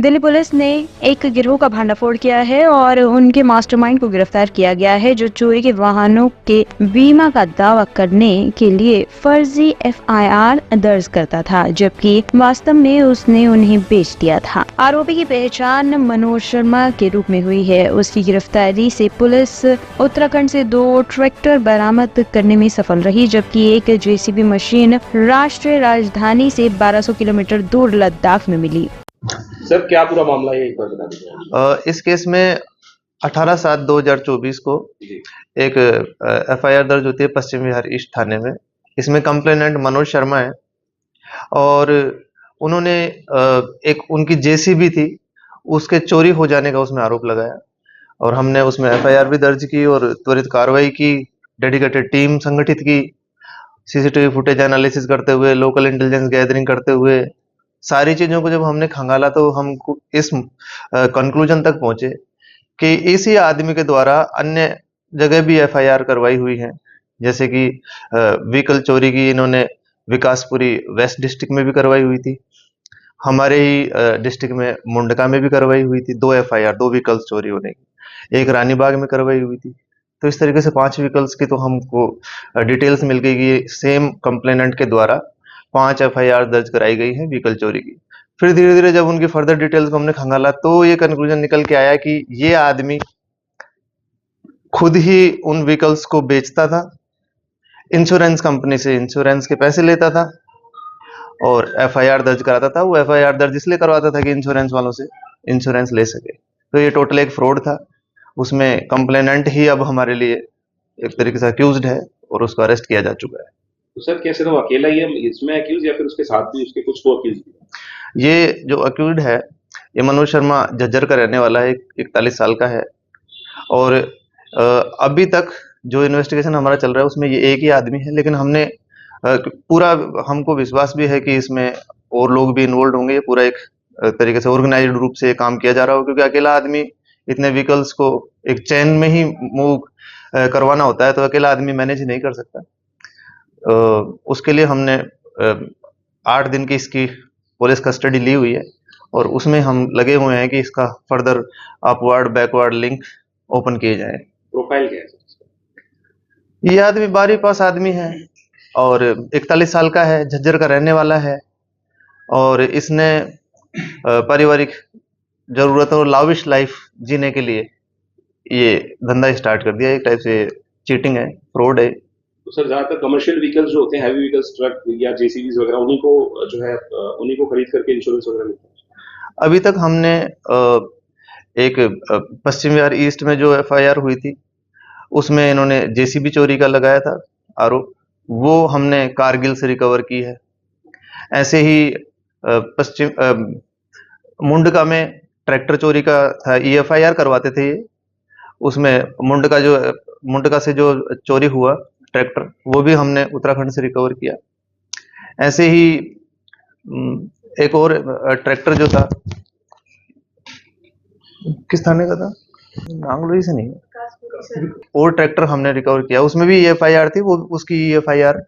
Delhi police ने एक गिरोह का भंडाफोड़ किया है और उनके मास्टरमाइंड को गिरफ्तार किया गया है, जो चोरी के वाहनों के बीमा का दावा करने के लिए फर्जी एफआईआर दर्ज करता था, जबकि वास्तव में उसने उन्हें बेच दिया था। आरोपी की पहचान मनोज शर्मा के रूप में हुई है। उसकी गिरफ्तारी से पुलिस उत्तराखंड से 2 ट्रैक्टर बरामद करने में सफल रही, जबकि एक जेसीबी मशीन राष्ट्रीय राजधानी से 1200 किलोमीटर दूर लद्दाख में मिली। सर, क्या पूरा मामला है, एक बार बता दीजिए। इस केस में 18/7/2024 को एक एफआईआर दर्ज होती है पश्चिम विहार ईस्ट थाने में। इसमें कंप्लेनेंट मनोज शर्मा है और उन्होंने एक उनकी जेसीबी थी, उसके चोरी हो जाने का उसमें आरोप लगाया और हमने उसमें एफआईआर भी दर्ज की और त्वरित कार्रवाई की, डेडिकेटेड टीम संगठित की, सीसीटीवी फुटेज एनालिसिस करते हुए, लोकल इंटेलिजेंस गैदरिंग करते हुए सारी चीजों को जब हमने खंगाला तो हम इस कंक्लूजन तक पहुंचे कि इसी आदमी के द्वारा अन्य जगह भी एफआईआर करवाई हुई है। जैसे कि व्हीकल चोरी की इन्होंने विकासपुरी वेस्ट डिस्ट्रिक्ट में भी करवाई हुई थी, हमारे ही डिस्ट्रिक्ट में मुंडका में भी करवाई हुई थी 2 एफआईआर, 2 व्हीकल्स चोरी होने की, एक रानीबाग में करवाई हुई थी। तो इस तरीके से 5 व्हीकल्स की तो हमको डिटेल्स मिल गई कि सेम कंप्लेनेंट के द्वारा 5 एफआईआर दर्ज कराई गई है व्हीकल चोरी की। फिर धीरे धीरे जब उनकी फर्दर डिटेल्स को हमने खंगाला तो ये कंक्लूजन निकल के आया कि ये आदमी खुद ही उन व्हीकल्स को बेचता था, इंश्योरेंस कंपनी से इंश्योरेंस के पैसे लेता था और एफआईआर दर्ज कराता था। वो एफआईआर दर्ज इसलिए करवाता था कि इंश्योरेंस वालों से इंश्योरेंस ले सके। तो ये टोटल एक फ्रॉड था। उसमें कंप्लेनेंट ही अब हमारे लिए एक तरीके से अक्यूज्ड है और उसको अरेस्ट किया जा चुका है। तो सर, कैसे तो अकेला ही है इसमें अक्यूज या फिर उसके साथ भी उसके कुछ को अक्यूज भी? ये जो अक्यूज्ड है ये मनोज शर्मा झज्जर का रहने वाला है, 41 साल का है और अभी तक जो इन्वेस्टिगेशन हमारा चल रहा है उसमें ये एक ही आदमी है, लेकिन हमने पूरा हमको विश्वास भी है कि इसमें और लोग भी इन्वॉल्व होंगे। ये पूरा एक तरीके से ऑर्गेनाइज्ड रूप से काम किया जा रहा हो, क्योंकि अकेला आदमी इतने व्हीकल्स को एक चेन में ही मूव करवाना होता है, तो अकेला आदमी मैनेज नहीं कर सकता। उसके लिए हमने 8 दिन की इसकी पुलिस कस्टडी ली हुई है और उसमें हम लगे हुए हैं कि इसका further upward backward link open किए जाए। प्रोफाइल क्या है सर? ये आदमी 12वीं पास आदमी है और 41 साल का है, झज्जर का रहने वाला है और इसने पारिवारिक जरूरतों और लाविश लाइफ जीने के लिए ये धंधा स्टार्ट कर दिया। एक टाइप से चीटिंग है, फ्रॉड है। तो सर, ज्यादातर कमर्शियल व्हीकल्स जो होते हैं, हैवी व्हीकल्स, ट्रक या जेसीबीज वगैरह, उन्हीं को जो है उन्हीं को खरीद करके इंश्योरेंस वगैरह मिलता है। अभी तक हमने एक पश्चिम बिहार ईस्ट में जो एफआईआर हुई थी उसमें इन्होंने जेसीबी चोरी का लगाया था आरोप, वो हमने कारगिल से रिकवर की है। ऐसे ही पश्चिम मुंडका में ट्रैक्टर चोरी का था, एफआईआर करवाते थे ये, उसमें मुंडका से जो चोरी हुआ ट्रैक्टर वो भी हमने उत्तराखंड से रिकवर किया। ऐसे ही एक और ट्रैक्टर जो था, किस थाने का था, नांगलोई से नहीं, और ट्रैक्टर हमने रिकवर किया, उसमें भी एफआईआर थी। वो उसकी एफआईआर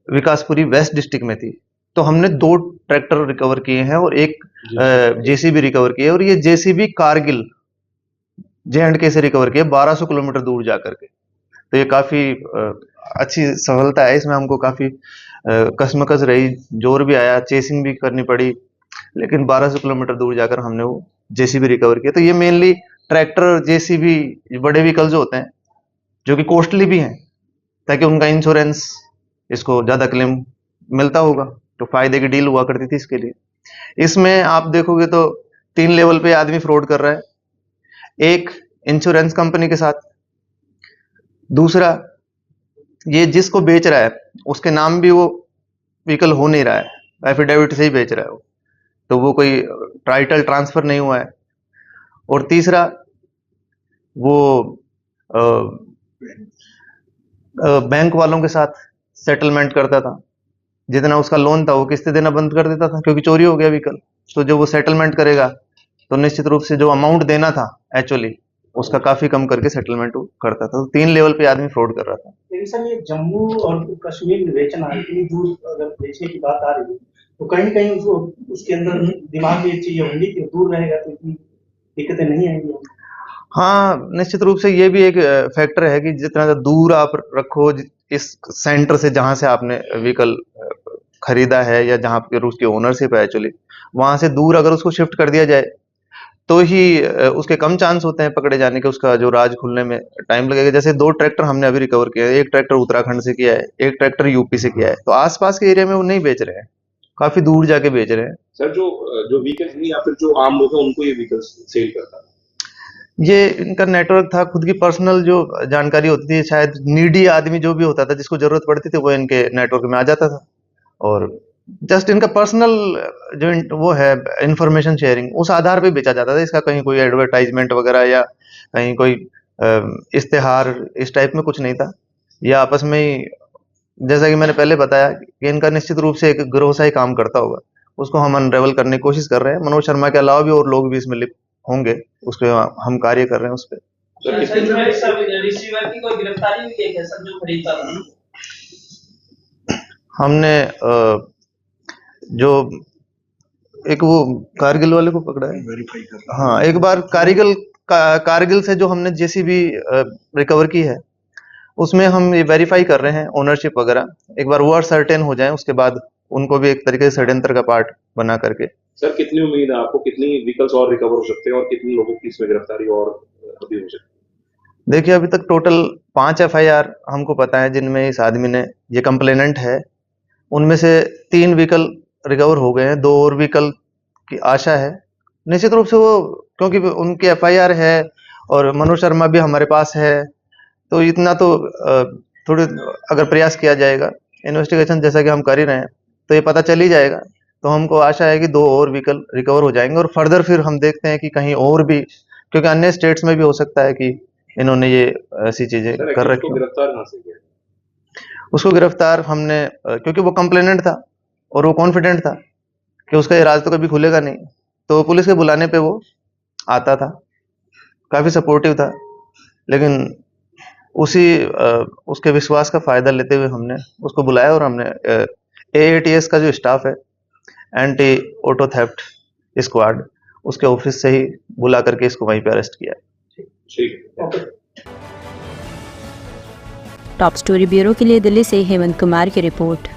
विकासपुरी वेस्ट डिस्ट्रिक्ट में थी। तो हमने 2 ट्रैक्टर रिकवर किए हैं और एक जेसीबी रिकवर की है और ये जेसीबी कारगिल जे&के से रिकवर किया 1200 किलोमीटर दूर जाकर के। तो ये काफी अच्छी सफलता है। इसमें हमको काफी कसमकस रही, जोर भी आया, चेसिंग भी करनी पड़ी, लेकिन 1200 किलोमीटर दूर जाकर हमने वो जेसीबी रिकवर किया। तो ये मेनली ट्रैक्टर, जेसीबी, बड़े व्हीकल जो होते हैं जो कि कॉस्टली भी हैं, ताकि उनका इंश्योरेंस इसको ज्यादा क्लेम मिलता होगा, तो फायदे की डील हुआ करती थी इसके लिए। इसमें आप देखोगे तो 3 लेवल पे आदमी फ्रॉड कर रहा है। एक, इंश्योरेंस कंपनी के साथ। दूसरा, ये जिसको बेच रहा है उसके नाम भी वो व्हीकल हो नहीं रहा है, एफिडेविट से ही बेच रहा है वो, तो वो कोई टाइटल ट्रांसफर नहीं हुआ है। और तीसरा, वो बैंक वालों के साथ सेटलमेंट करता था, जितना उसका लोन था वो किस्तें देना बंद कर देता था, क्योंकि चोरी हो गया व्हीकल। तो जब वो सेटलमेंट करेगा तो निश्चित रूप से जो अमाउंट देना था एक्चुअली उसका काफी कम करके सेटलमेंट करता था। तो 3 लेवल पे आदमी फ्रॉड कर रहा था। लेकिन सर, ये जम्मू और कश्मीर में बेचना, इतनी दूर अगर बेचने की बात आ रही है, तो कहीं ना कहीं उसके अंदर दिमाग में ये चीजें होंगी कि दूर रहेगा तो इतनी दिक्कतें नहीं आएंगी। हाँ, निश्चित रूप से ये भी एक फैक्टर है कि जितना ज़्यादा दूर आप रखो इस सेंटर से जहाँ से आपने व्हीकल खरीदा है या जहाँ पे उसकी ओनरशिप है एक्चुअली, वहाँ से दूर अगर उसको शिफ्ट कर दिया जाए तो ही उसके कम चांस होते हैं पकड़े जाने के, उसका जो राज खुलने में टाइम लगेगा। जैसे 2 ट्रैक्टर हमने अभी रिकवर किया है, एक ट्रैक्टर उत्तराखंड से किया है, एक ट्रैक्टर यूपी से किया है, तो आसपास के एरिया में वो नहीं बेच रहे हैं, काफी दूर जाके बेच रहे हैं। सर जो व्हीकल्स नहीं या फिर जो आम लोग हैं उनको ये व्हीकल्स सेल करता है? ये इनका नेटवर्क था, खुद की पर्सनल जो जानकारी होती थी, शायद नीडी आदमी जो भी होता था जिसको जरूरत पड़ती थी वो इनके नेटवर्क में आ जाता था, और जस्ट इनका पर्सनल जो वो है इंफॉर्मेशन शेयरिंग उस आधार पे बेचा जाता था। इसका कहीं कोई एडवर्टाइजमेंट वगैरह या कहीं कोई इश्तेहार इस टाइप में कुछ नहीं था। ये आपस में ही, जैसा कि मैंने पहले बताया कि इनका निश्चित रूप से एक गिरोह सा ही काम करता होगा, उसको हम अनरेवल करने की कोशिश कर रहे हैं। मनोज शर्मा के अलावा भी और लोग भी इसमें लिप्त होंगे, उसके हम कार्य कर रहे हैं उस पर। रिसीवर की कोई गिरफ्तारी हुई है क्या सर, जो खरीदता था? हमने जो एक वो कारगिल वाले को पकड़ा है, वेरीफाई कर हाँ, एक बार कारगिल से जो हमने जेसीबी रिकवर की है उसमें हम ये वेरीफाई कर रहे हैं ओनरशिप वगैरह, एक बार वो सर्टेन हो जाए उसके बाद उनको भी एक तरीके से षड्यंत्र का पार्ट बना करके। सर कितनी उम्मीद है आपको, कितनी व्हीकल्स और रिकवर हो सकते हैं और कितने लोगों की इसमें गिरफ्तारी और अभी हो सकती है? देखिए, अभी तक टोटल 5 एफआईआर हमको पता है जिनमें इस आदमी ने, ये कंप्लेनेंट है, उनमें से 3 व्हीकल रिकवर हो गए हैं, 2 और व्हीकल की आशा है। निश्चित रूप से वो, क्योंकि उनकी एफआईआर है और मनोज शर्मा भी हमारे पास है, तो इतना तो थोड़े अगर प्रयास किया जाएगा, इन्वेस्टिगेशन जैसा कि हम कर ही रहे हैं, तो ये पता चल ही जाएगा। तो हमको आशा है कि 2 और व्हीकल रिकवर हो जाएंगे और फर्दर फिर हम देखते हैं कि कहीं और भी, क्योंकि अन्य स्टेट्स में भी हो सकता है कि इन्होंने ये ऐसी चीजें सर कर एक्चुअली रखी उसको हैं। गिरफ्तार कहाँ से किया? उसको गिरफ्तार हमने क्योंकि वो कंप्लेनेंट था और वो कॉन्फिडेंट था कि उसका ये राज तो कभी खुलेगा नहीं, तो पुलिस के बुलाने पे वो आता था, काफी सपोर्टिव था, लेकिन उसी उसके विश्वास का फायदा लेते हुए हमने उसको बुलाया और हमने एएटीएस का जो स्टाफ है, एंटी ऑटो थेफ्ट स्क्वाड, उसके ऑफिस से ही बुला करके इसको वहीं पे अरेस्ट किया। ठीक है। टॉप स्टोरी ब्यूरो के लिए दिल्ली से हेमंत कुमार की रिपोर्ट।